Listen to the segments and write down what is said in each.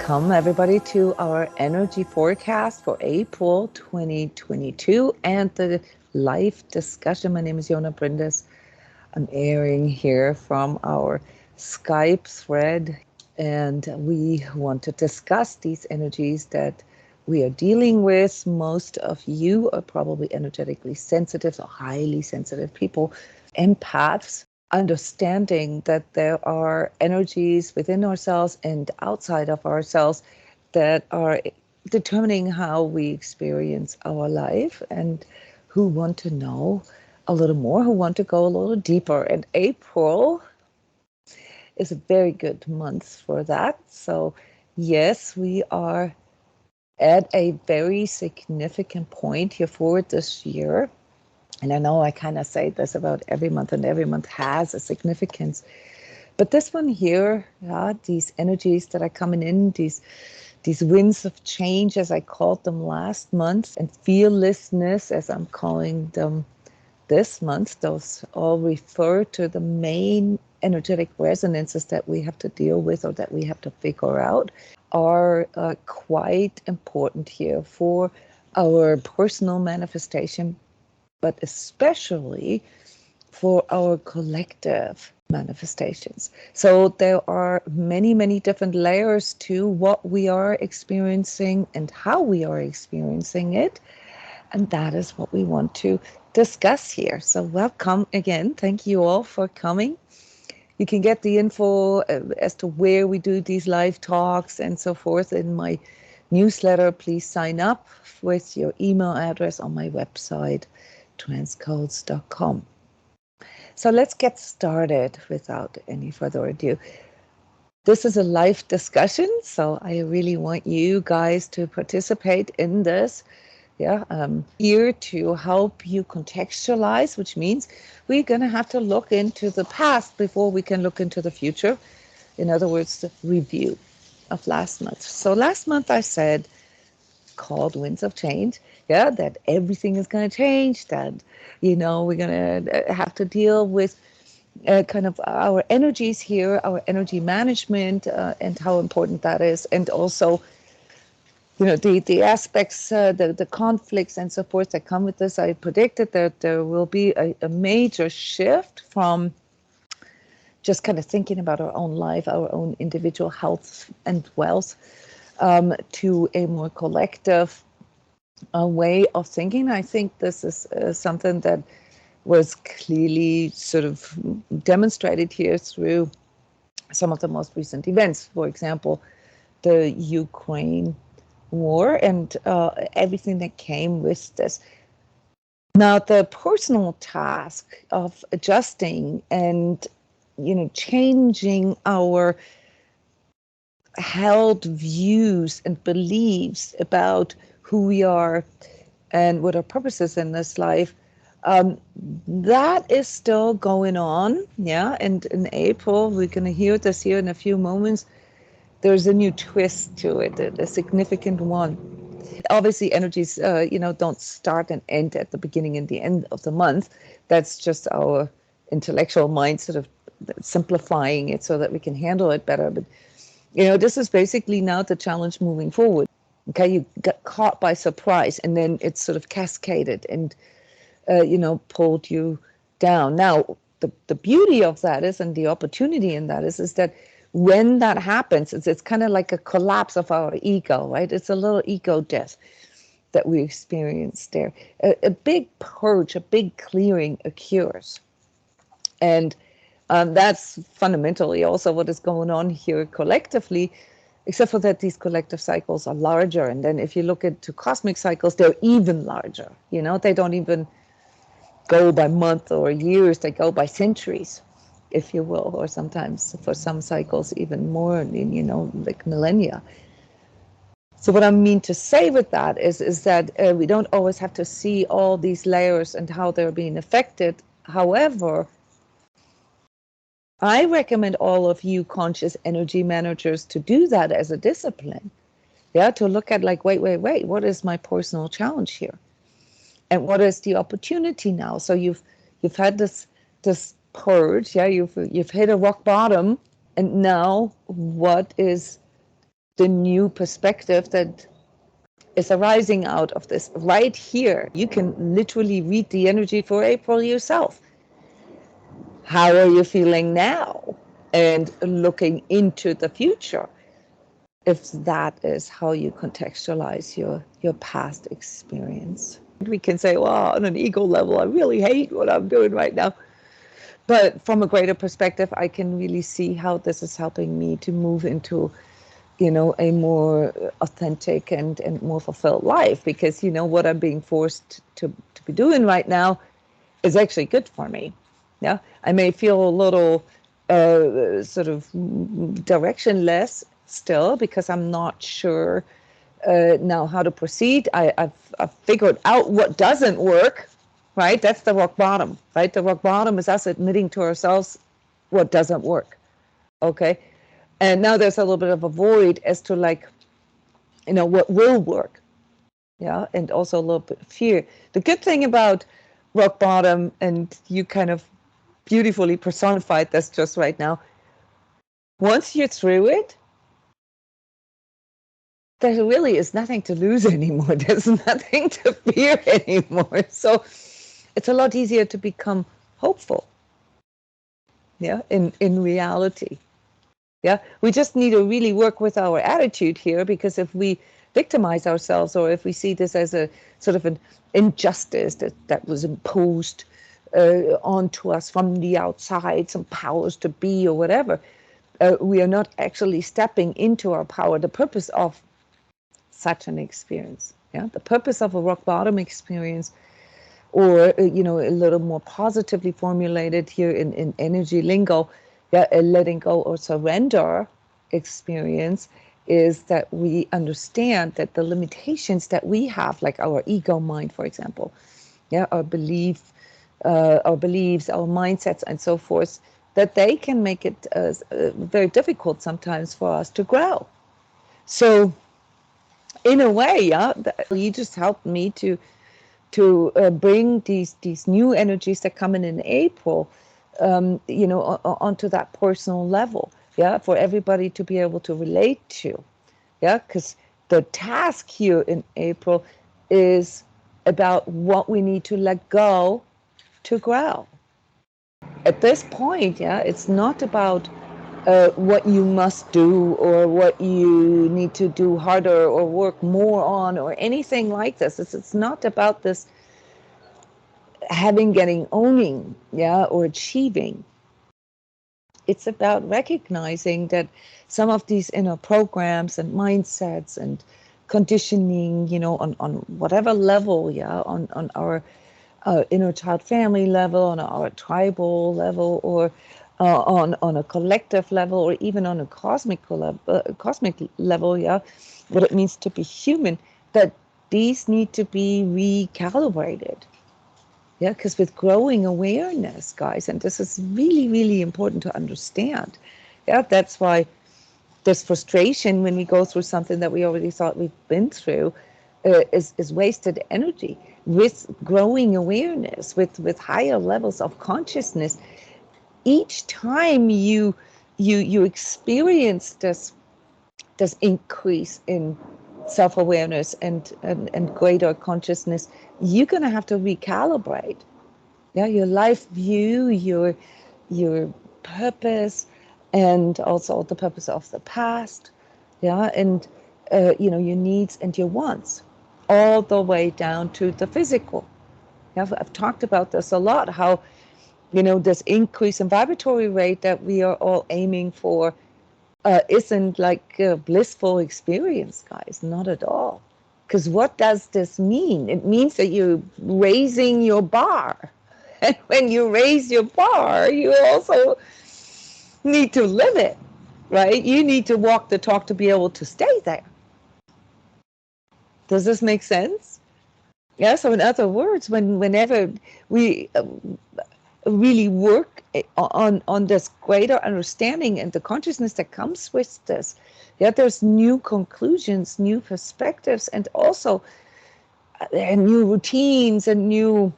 Welcome, everybody, to our energy forecast for April 2022 and the live discussion. My name is Jona Bryndis. I'm airing here from our Skype thread, and we want to discuss these energies that we are dealing with. Most of you are probably energetically sensitive or highly sensitive people, empaths. Understanding that there are energies within ourselves and outside of ourselves that are determining how we experience our life, and who want to know a little more, who want to go a little deeper. And April is a very good month for that. So yes, we are at a very significant point here forward this year. And I know I kind of say this about every month, and every month has a significance. But this one here, these energies that are coming in, these winds of change, as I called them last month, and fearlessness, as I'm calling them this month, those all refer to the main energetic resonances that we have to deal with or that we have to figure out, are quite important here for our personal manifestation, but especially for our collective manifestations. So there are many, many different layers to what we are experiencing and how we are experiencing it. And that is what we want to discuss here. So welcome again. Thank you all for coming. You can get the info as to where we do these live talks and so forth in my newsletter. Please sign up with your email address on my website, transCODES.com. So let's get started without any further ado. This is a live discussion, so I really want you guys to participate in this. I'm here to help you contextualize, which means we're going to have to look into the past before we can look into the future. In other words, the review of last month. So last month I said, called winds of change, that everything is going to change, that we're going to have to deal with kind of our energies here, our energy management, and how important that is, and also the aspects, the conflicts and so forth that come with this. I predicted that there will be a major shift from just kind of thinking about our own life, our own individual health and wealth, to a more collective way of thinking. I think this is something that was clearly sort of demonstrated here through some of the most recent events. For example, the Ukraine war and everything that came with this. Now, the personal task of adjusting and changing our held views and beliefs about who we are and what our purpose is in this life, that is still going on. And in April, we're going to hear this here in a few moments. There's a new twist to it, a significant one. Obviously, energies, don't start and end at the beginning and the end of the month. That's just our intellectual mind sort of simplifying it so that we can handle it better. But, this is basically now the challenge moving forward. Okay, you got caught by surprise, and then it's sort of cascaded and, pulled you down. Now, the beauty of that is, and the opportunity in that is that when that happens, it's kind of like a collapse of our ego, right? It's a little ego death that we experience there. A big purge, a big clearing occurs. And that's fundamentally also what is going on here collectively, except for that these collective cycles are larger. And then if you look into cosmic cycles, they're even larger. They don't even go by month or years, they go by centuries, if you will, or sometimes for some cycles even more, like millennia. So what I mean to say with that is that we don't always have to see all these layers and how they're being affected. However, I recommend all of you conscious energy managers to do that as a discipline. To look at like, wait, what is my personal challenge here? And what is the opportunity now? So you've had this purge, you've hit a rock bottom, and now what is the new perspective that is arising out of this right here. You can literally read the energy for April yourself. How are you feeling now? And looking into the future, if that is how you contextualize your past experience. We can say, well, on an ego level, I really hate what I'm doing right now. But from a greater perspective, I can really see how this is helping me to move into, a more authentic and more fulfilled life, because, what I'm being forced to be doing right now is actually good for me. Yeah, I may feel a little sort of directionless still, because I'm not sure now how to proceed. I've figured out what doesn't work, right? That's the rock bottom, right? The rock bottom is us admitting to ourselves what doesn't work, okay? And now there's a little bit of a void as to what will work, yeah? And also a little bit of fear. The good thing about rock bottom, and you kind of beautifully personified this just right now, once you're through it, there really is nothing to lose anymore. There's nothing to fear anymore. So it's a lot easier to become hopeful, yeah, in reality. Yeah, we just need to really work with our attitude here, because if we victimize ourselves, or if we see this as a sort of an injustice that was imposed onto us from the outside, some powers to be or whatever, we are not actually stepping into our power. The purpose of such an experience, yeah, the purpose of a rock bottom experience, or a little more positively formulated here in energy lingo, yeah, a letting go or surrender experience, is that we understand that the limitations that we have, like our ego mind, for example, yeah, our beliefs, our mindsets, and so forth, that they can make it very difficult sometimes for us to grow. So in a way, yeah, you just helped me to bring these new energies that come in April, onto that personal level, yeah, for everybody to be able to relate to, yeah, because the task here in April is about what we need to let go to grow. At this point, yeah, it's not about what you must do, or what you need to do harder or work more on, or anything like this. It's not about this getting, owning, yeah, or achieving. It's about recognizing that some of these inner programs and mindsets and conditioning, on whatever level, yeah, on our inner child family level, on our tribal level, or on a collective level, or even on a cosmic level, yeah, what it means to be human, that these need to be recalibrated. Yeah, because with growing awareness, guys, and this is really, really important to understand. Yeah, that's why there's frustration when we go through something that we already thought we've been through, is wasted energy. With growing awareness, with higher levels of consciousness, each time you experience this increase in self-awareness and greater consciousness, you're going to have to recalibrate, yeah, your life view, your purpose, and also the purpose of the past, yeah, and your needs and your wants, all the way down to the physical. Yeah, I've talked about this a lot, how this increase in vibratory rate that we are all aiming for isn't like a blissful experience, guys, not at all. Because what does this mean? It means that you're raising your bar. And when you raise your bar, you also need to live it, right? You need to walk the talk to be able to stay there. Does this make sense? Yeah, so in other words, whenever we really work on this greater understanding and the consciousness that comes with this, yeah, there's new conclusions, new perspectives, and also new routines and new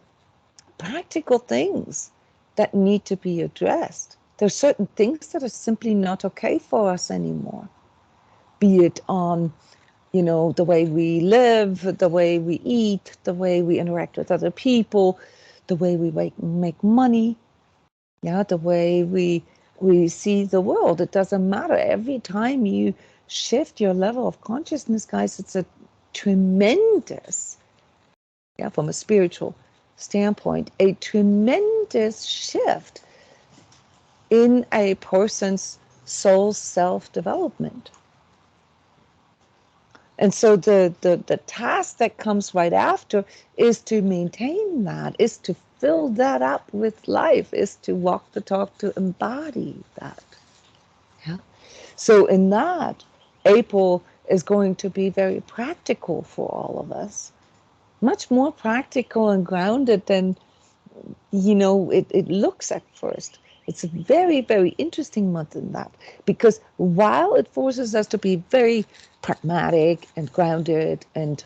practical things that need to be addressed. There's certain things that are simply not okay for us anymore. be it on, the way we live, the way we eat, the way we interact with other people, the way we make money, the way we see the world. It doesn't matter. Every time you shift your level of consciousness, guys, it's a tremendous, from a spiritual standpoint, a tremendous shift in a person's soul self-development. And so the task that comes right after is to maintain that, is to fill that up with life, is to walk the talk, to embody that. Yeah. So in that, April is going to be very practical for all of us, much more practical and grounded than it looks at first. It's a very, very interesting month in that, because while it forces us to be very pragmatic and grounded and,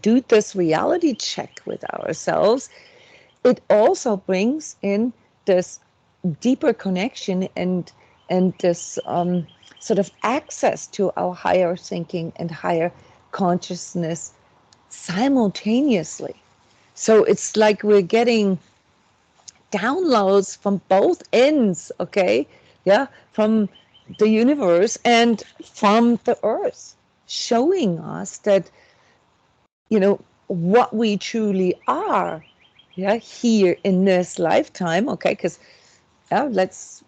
do this reality check with ourselves, it also brings in this deeper connection and this sort of access to our higher thinking and higher consciousness simultaneously. So it's like we're getting downloads from both ends, okay? Yeah, from the universe and from the earth, showing us that, what we truly are, here in this lifetime, okay? Because let's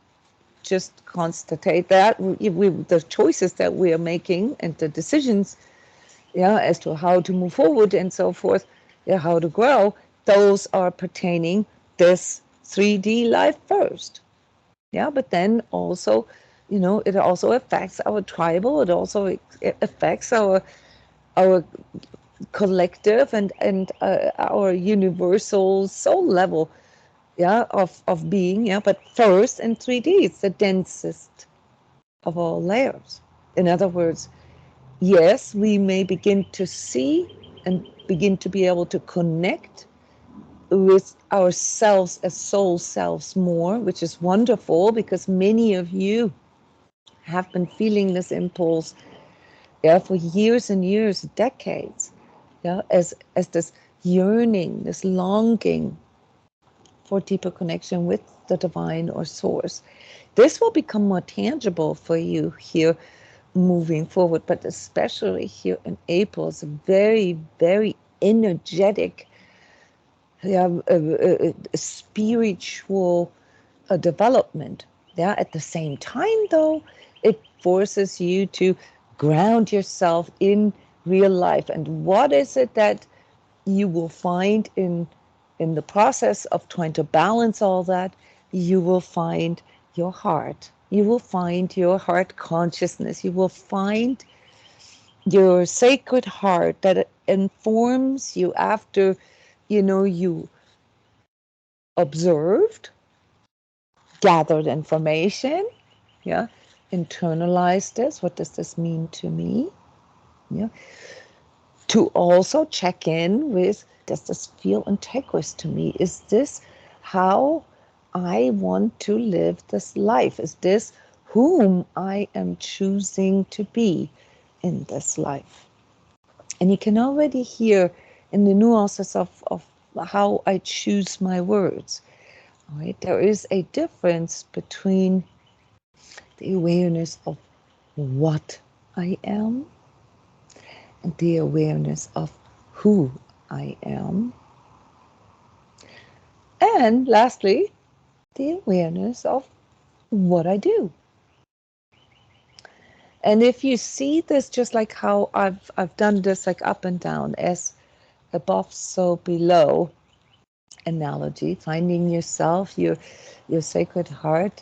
just constate that the choices that we are making and the decisions, as to how to move forward and so forth, how to grow, those are pertaining this 3D life first. But then also, it also affects our tribal, it also affects our collective and our universal soul level, of being, but first in 3D, it's the densest of all layers. In other words, yes, we may begin to see and begin to be able to connect with ourselves as soul selves more, which is wonderful, because many of you have been feeling this impulse, for years and years, decades, as this yearning, this longing for deeper connection with the divine or source. This will become more tangible for you here moving forward, but especially here in April, it's a very, very energetic, spiritual development. At the same time, though, it forces you to ground yourself in real life. And what is it that you will find in the process of trying to balance all that? You will find your heart. You will find your heart consciousness. You will find your sacred heart that informs you after, you observed, gathered information, internalized this. What does this mean to me? To also check in with, does this feel integrous to me? Is this how I want to live this life? Is this whom I am choosing to be in this life? And you can already hear in the nuances of how I choose my words. Right? There is a difference between the awareness of what I am and the awareness of who I am. And lastly, the awareness of what I do. And if you see this, just like how I've done this, like up and down, as above, so below analogy, finding yourself, your sacred heart,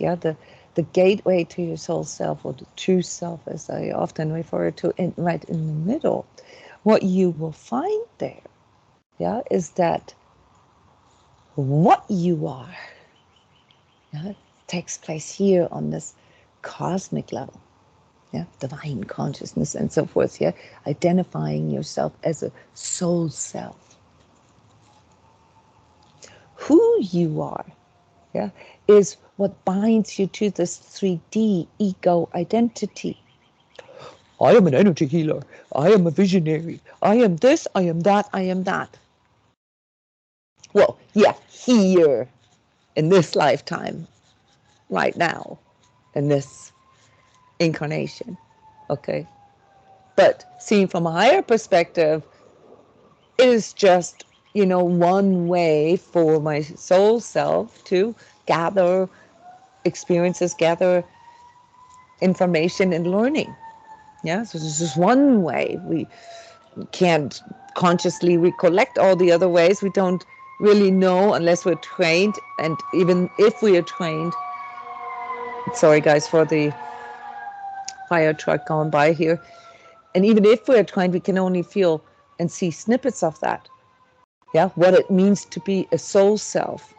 the gateway to your soul self, or the true self, as I often refer to, right in the middle. What you will find there, is that what you are, takes place here on this cosmic level, divine consciousness and so forth, identifying yourself as a soul self. Who you are, is what binds you to this 3D ego identity. I am an energy healer. I am a visionary. I am this, I am that, I am that. Well, yeah, here in this lifetime, right now, in this incarnation. Okay. But seen from a higher perspective, it is just, one way for my soul self to gather experiences, gather information and learning. Yeah, so this is one way. We can't consciously recollect all the other ways. We don't really know unless we're trained. And even if we are trained, sorry guys for the fire truck going by here. And even if we're trained, we can only feel and see snippets of that. Yeah, what it means to be a soul self.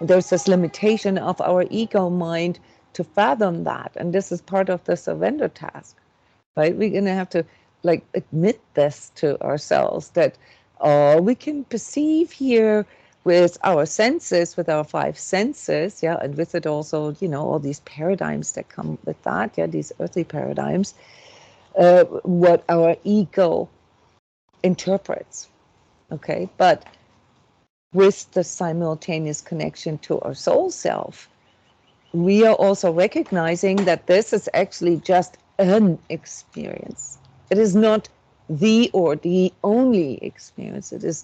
There's this limitation of our ego mind to fathom that. And this is part of the surrender task, right? We're going to have to admit this to ourselves, that all we can perceive here with our senses, with our five senses, yeah, and with it also, all these paradigms that come with that, yeah, these earthly paradigms, what our ego interprets, okay? But with the simultaneous connection to our soul self, we are also recognizing that this is actually just an experience. It is not the or the only experience. It is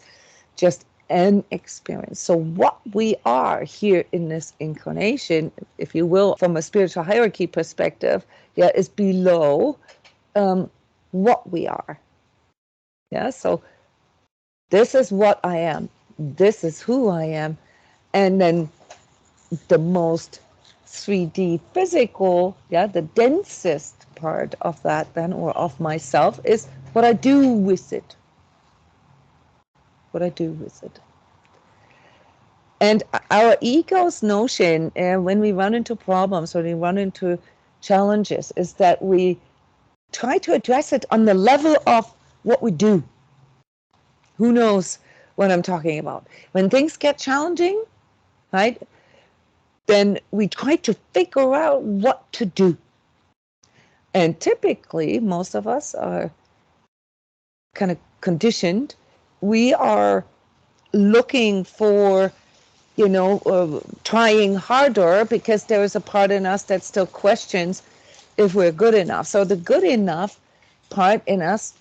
just an experience. So what we are here in this incarnation, if you will, from a spiritual hierarchy perspective, yeah, is below what we are. Yeah, so this is what I am. This is who I am. And then the most 3D physical, yeah, the densest part of that then, or of myself, is what I do with it. What I do with it. And our ego's notion, when we run into problems, when we run into challenges, is that we try to address it on the level of what we do. Who knows what I'm talking about? When things get challenging, right, then we try to figure out what to do. And typically, most of us are kind of conditioned. We are looking for, trying harder, because there is a part in us that still questions if we're good enough. So the good enough part in us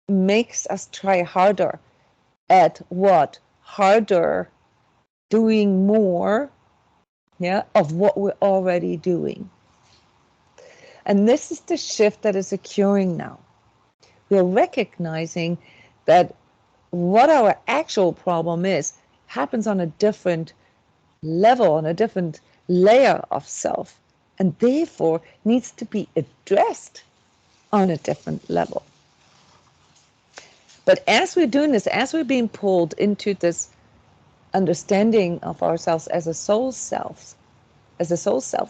makes us try harder at what? Harder, doing more, yeah, of what we're already doing. And this is the shift that is occurring now. We're recognizing that what our actual problem is happens on a different level, on a different layer of self, and therefore needs to be addressed on a different level. But as we're doing this, as we're being pulled into this understanding of ourselves as a soul self,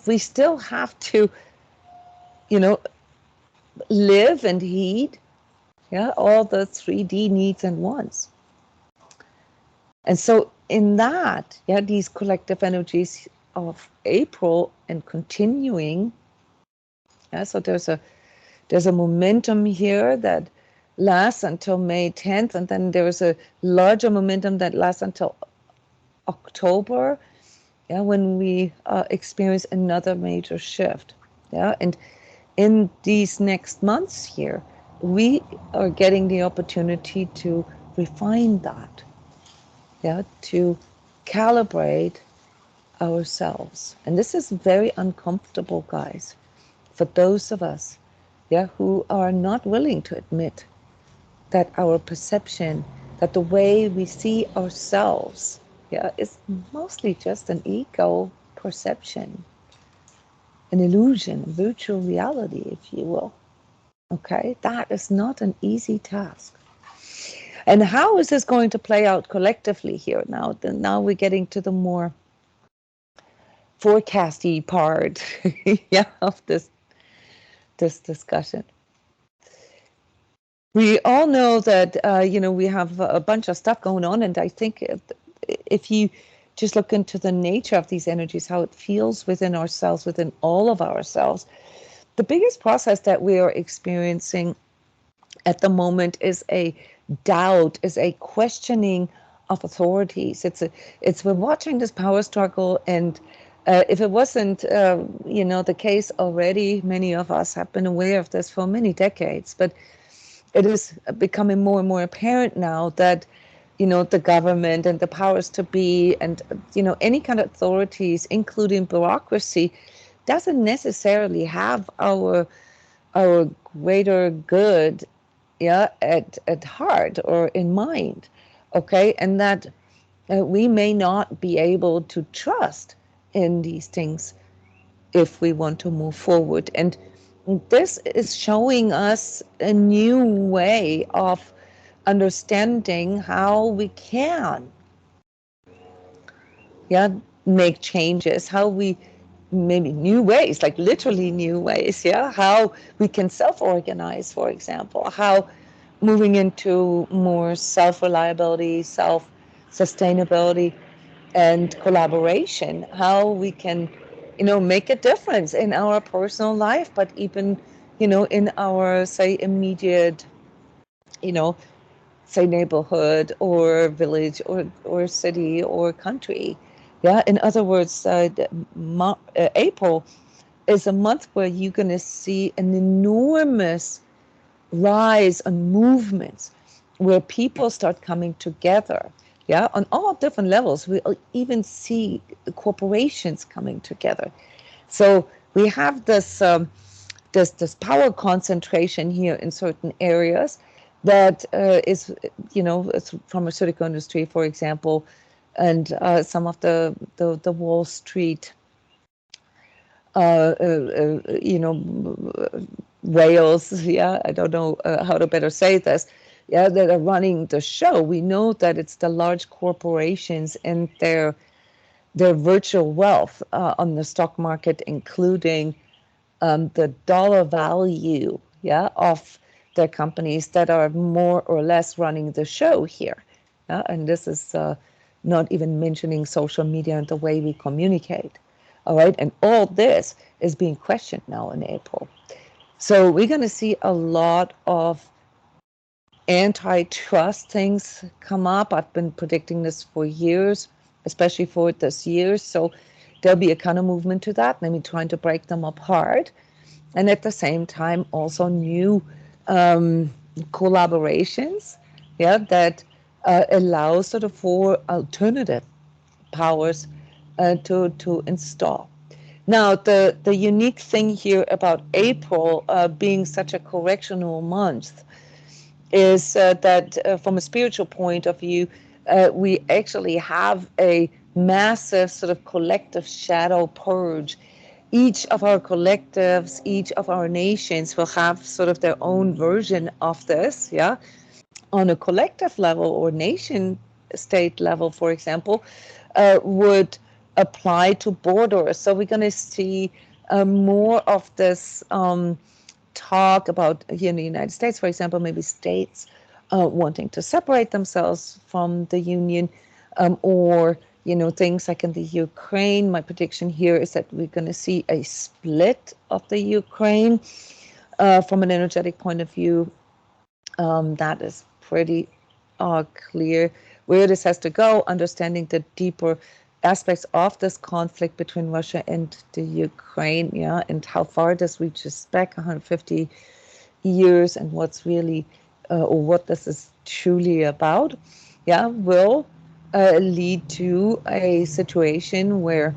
we still have to, live and heed, yeah, all the 3D needs and wants. And so in that, yeah, these collective energies of April and continuing, yeah, so there's a momentum here that lasts until May 10th, and then there's a larger momentum that lasts until October, yeah, when we experience another major shift, yeah. And in these next months here, we are getting the opportunity to refine that, yeah, to calibrate ourselves. And this is very uncomfortable, guys, for those of us, yeah, who are not willing to admit that our perception, that the way we see ourselves, yeah, is mostly just an ego perception, an illusion, a virtual reality, if you will. Okay, that is not an easy task. And how is this going to play out collectively here now? Now we're getting to the more forecasty part, yeah, of this discussion. We all know that, we have a bunch of stuff going on, and I think if you just look into the nature of these energies, how it feels within ourselves, within all of ourselves, the biggest process that we are experiencing at the moment is a doubt, is a questioning of authorities. We're watching this power struggle, and if it wasn't, the case already, many of us have been aware of this for many decades, but it is becoming more and more apparent now that, the government and the powers to be and, any kind of authorities, including bureaucracy, doesn't necessarily have our greater good, at heart or in mind, okay, and that we may not be able to trust in these things if we want to move forward. And this is showing us a new way of understanding how we can, yeah, make changes, how we maybe new ways, like literally new ways, how we can self-organize, for example, how moving into more self-reliability, self-sustainability, and collaboration, how we can, make a difference in our personal life, but even, in our, say, immediate, you know, say neighborhood or village or city or country. Yeah, in other words, April is a month where you're going to see an enormous rise on movements where people start coming together, on all different levels. We even see corporations coming together. So we have this power concentration here in certain areas that is, it's pharmaceutical industry, for example, and some of the Wall Street, whales, I don't know how to better say this, that are running the show. We know that it's the large corporations and their virtual wealth on the stock market, including the dollar value, of the companies that are more or less running the show here. And this is not even mentioning social media and the way we communicate. All right, and all this is being questioned now in April. So we're going to see a lot of antitrust things come up. I've been predicting this for years, especially for this year. So there'll be a kind of movement to that, maybe trying to break them apart. And at the same time, also new collaborations, that allow sort of for alternative powers to install. Now, the unique thing here about April being such a correctional month is that from a spiritual point of view, we actually have a massive sort of collective shadow purge. Each of our collectives, each of our nations will have sort of their own version of this, on a collective level or nation state level, for example, would apply to borders. So we're going to see more of this talk about here in the United States, for example, maybe states wanting to separate themselves from the Union, or things like in the Ukraine. My prediction here is that we're going to see a split of the Ukraine from an energetic point of view. That is pretty clear where this has to go, understanding the deeper aspects of this conflict between Russia and the Ukraine, and how far this reaches back 150 years, and what's really, or what this is truly about, will lead to a situation where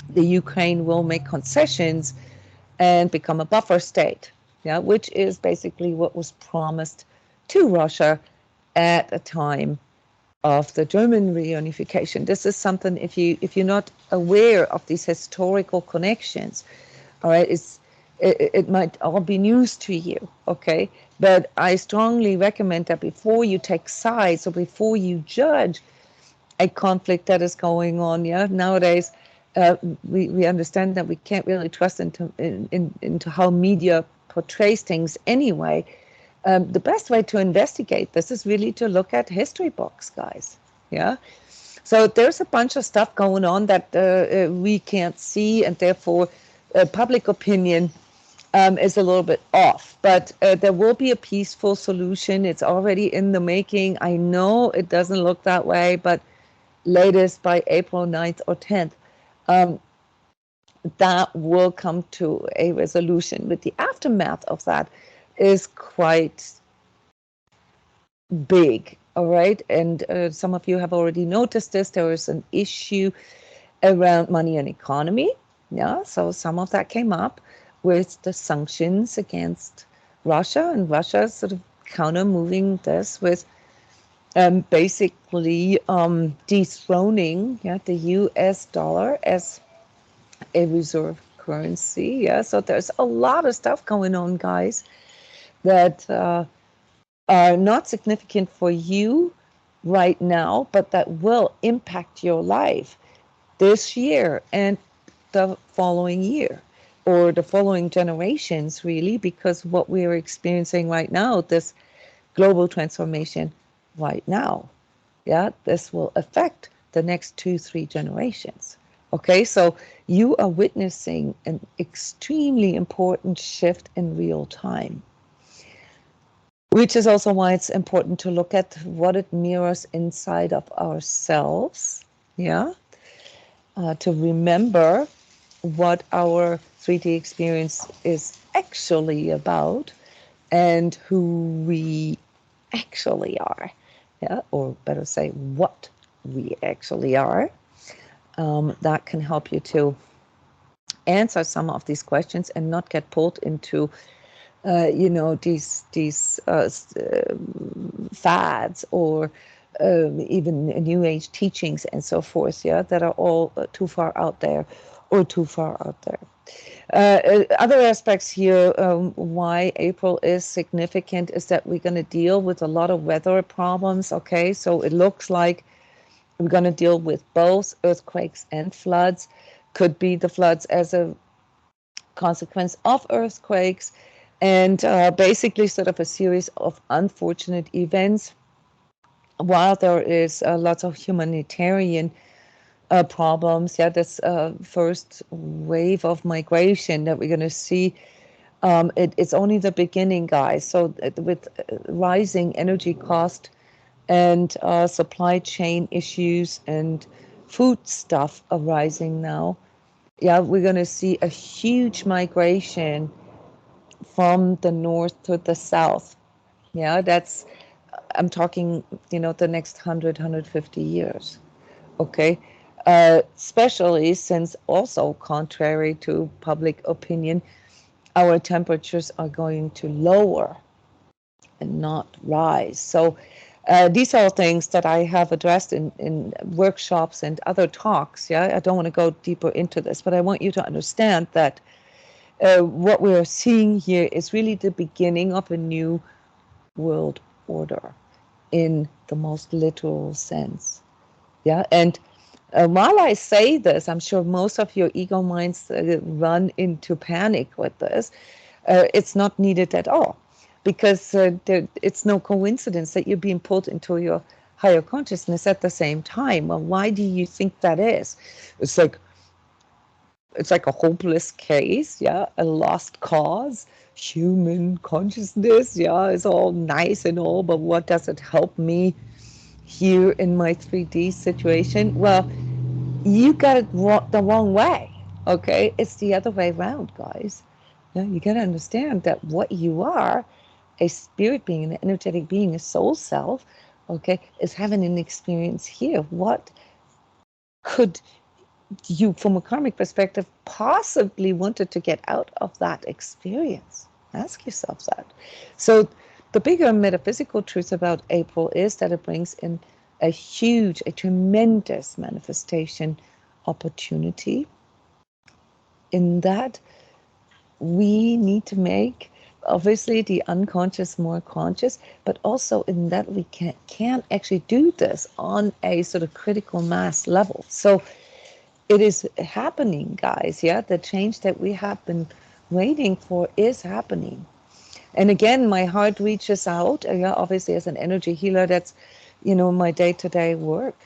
the Ukraine will make concessions and become a buffer state, which is basically what was promised to Russia at a time of the German reunification. This is something, if you're not aware of these historical connections, all right, it might all be news to you, okay? But I strongly recommend that before you take sides or before you judge a conflict that is going on, nowadays, we understand that we can't really trust into how media portrays things anyway. The best way to investigate this is really to look at history books, guys. So there's a bunch of stuff going on that we can't see, and therefore public opinion is a little bit off. But there will be a peaceful solution. It's already in the making. I know it doesn't look that way, but latest by April 9th or 10th, that will come to a resolution. But the aftermath of that is quite big, all right? And some of you have already noticed this. There is an issue around money and economy. Yeah, so some of that came up with the sanctions against Russia, and Russia sort of counter moving this with basically dethroning the US dollar as a reserve currency. Yeah, so there's a lot of stuff going on, guys, that are not significant for you right now, but that will impact your life this year and the following year, or the following generations, really, because what we are experiencing right now, this global transformation right now, this will affect the next 2-3 generations. Okay, so you are witnessing an extremely important shift in real time, which is also why it's important to look at what it mirrors inside of ourselves, to remember what our 3D experience is actually about and who we actually are, or better say, what we actually are. That can help you to answer some of these questions and not get pulled into these fads or even New Age teachings and so forth, that are all too far out there or too far out there. Other aspects here, why April is significant, is that we're going to deal with a lot of weather problems, okay? So it looks like we're going to deal with both earthquakes and floods. Could be the floods as a consequence of earthquakes, and basically sort of a series of unfortunate events, while there is lots of humanitarian problems. This first wave of migration that we're going to see, it's only the beginning, guys. So with rising energy cost and supply chain issues and food stuff arising now, we're going to see a huge migration from the north to the south. That's, I'm talking, the next 150 years. Okay. Especially since also, contrary to public opinion, our temperatures are going to lower and not rise. So these are things that I have addressed in workshops and other talks. I don't want to go deeper into this, but I want you to understand that what we are seeing here is really the beginning of a new world order in the most literal sense. And while I say this, I'm sure most of your ego minds run into panic with this. It's not needed at all, because it's no coincidence that you're being pulled into your higher consciousness at the same time. Well, why do you think that is? It's like a hopeless case, a lost cause. Human consciousness, is all nice and all, but what does it help me here in my 3D situation? Well, you got it the wrong way, okay? It's the other way around, guys. You got to understand that what you are, a spirit being, an energetic being, a soul self, okay, is having an experience here. What could you, from a karmic perspective, possibly wanted to get out of that experience? Ask yourself that. So the bigger metaphysical truth about April is that it brings in a tremendous manifestation opportunity, in that we need to make, obviously, the unconscious more conscious, but also in that we can actually do this on a sort of critical mass level. So it is happening, guys. The change that we have been waiting for is happening. And again, my heart reaches out, obviously, as an energy healer. That's, my day-to-day work,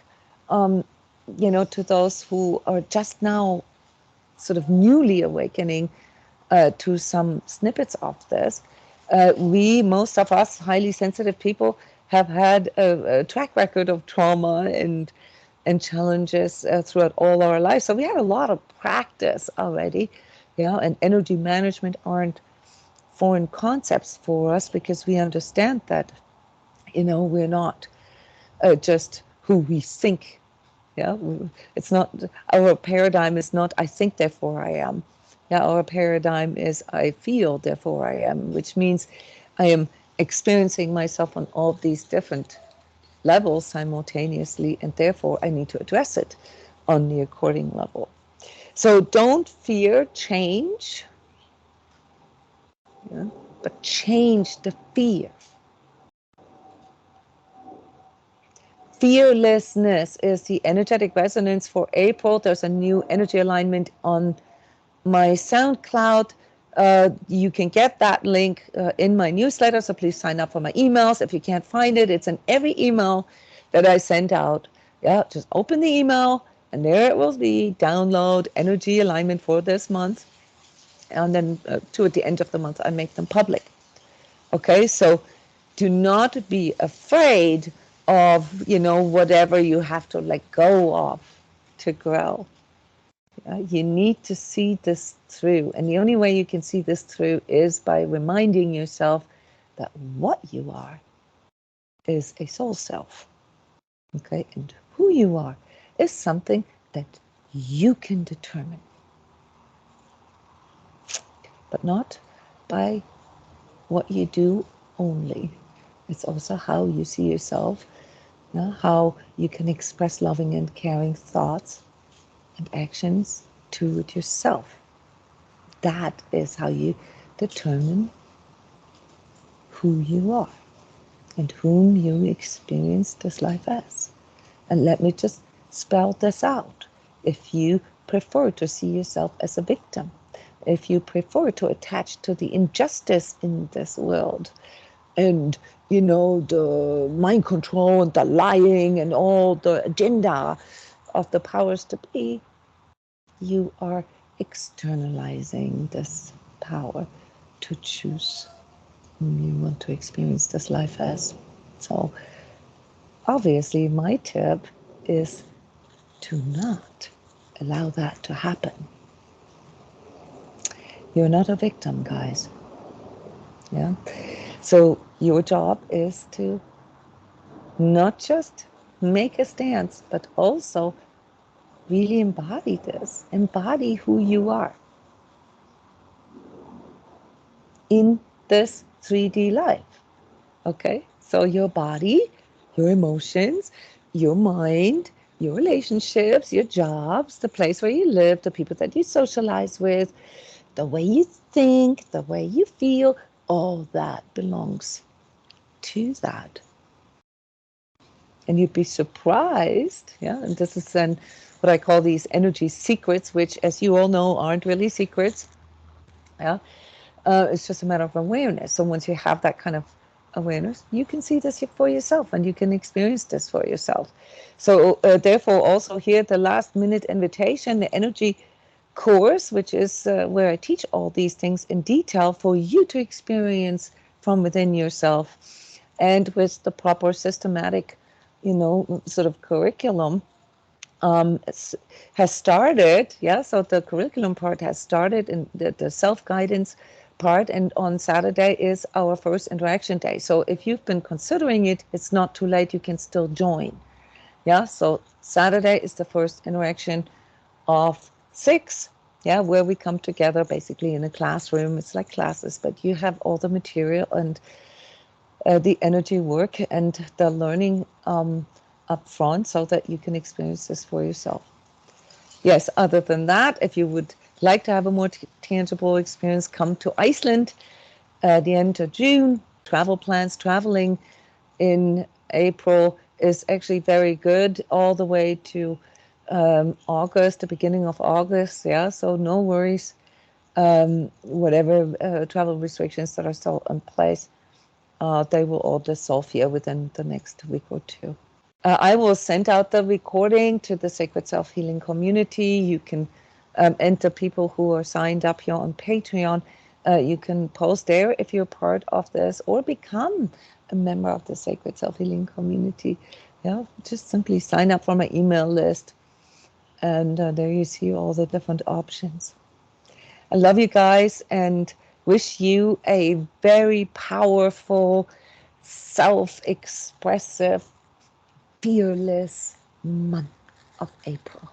to those who are just now sort of newly awakening to some snippets of this. Most of us highly sensitive people have had a track record of trauma and challenges throughout all our lives. So we had a lot of practice already, and energy management aren't foreign concepts for us because we understand that, we're not just who we think. It's not, our paradigm is not I think, therefore I am. Our paradigm is I feel, therefore I am, which means I am experiencing myself on all of these different levels simultaneously, and therefore I need to address it on the according level. So don't fear change, but change the fear. Fearlessness is the energetic resonance for April. There's a new energy alignment on my SoundCloud. You can get that link in my newsletter, so please sign up for my emails. If you can't find it, it's in every email that I send out. Just open the email, and there it will be. Download energy alignment for this month, and then toward the end of the month, I make them public. Okay, so do not be afraid of, whatever you have to let go of to grow. You need to see this through. And the only way you can see this through is by reminding yourself that what you are is a soul self. Okay, and who you are is something that you can determine, but not by what you do only. It's also how you see yourself, how you can express loving and caring thoughts and actions toward yourself. That is how you determine who you are and whom you experience this life as. And let me just spell this out. If you prefer to see yourself as a victim, if you prefer to attach to the injustice in this world, and the mind control and the lying and all the agenda of the powers to be, you are externalizing this power to choose whom you want to experience this life as. So obviously my tip is to not allow that to happen. You're not a victim, guys. So your job is to not just make a stance, but also really embody this. Embody who you are in this 3D life. Okay? So your body, your emotions, your mind, your relationships, your jobs, the place where you live, the people that you socialize with, the way you think, the way you feel, all that belongs to that. And you'd be surprised, and this is then what I call these energy secrets, which, as you all know, aren't really secrets. It's just a matter of awareness. So once you have that kind of awareness, you can see this for yourself, and you can experience this for yourself. So therefore, also here, the last minute invitation, the energy course, which is where I teach all these things in detail for you to experience from within yourself, and with the proper systematic, sort of curriculum, has started. So the curriculum part has started, in the self-guidance part, and on Saturday is our first interaction day. So if you've been considering it, it's not too late, you can still join. So Saturday is the first interaction of 6, where we come together basically in a classroom. It's like classes, but you have all the material and the energy work and the learning up front, so that you can experience this for yourself. Yes, other than that, if you would like to have a more tangible experience, come to Iceland at the end of June. Travel plans, traveling in April is actually very good, all the way to August, the beginning of August. So no worries. Whatever travel restrictions that are still in place, they will all dissolve here within the next week or two. I will send out the recording to the Sacred Self Healing community. You can And the people who are signed up here on Patreon, you can post there if you're part of this, or become a member of the Sacred Self-Healing community. Yeah, just simply sign up for my email list, and there you see all the different options. I love you guys and wish you a very powerful, self-expressive, fearless month of April.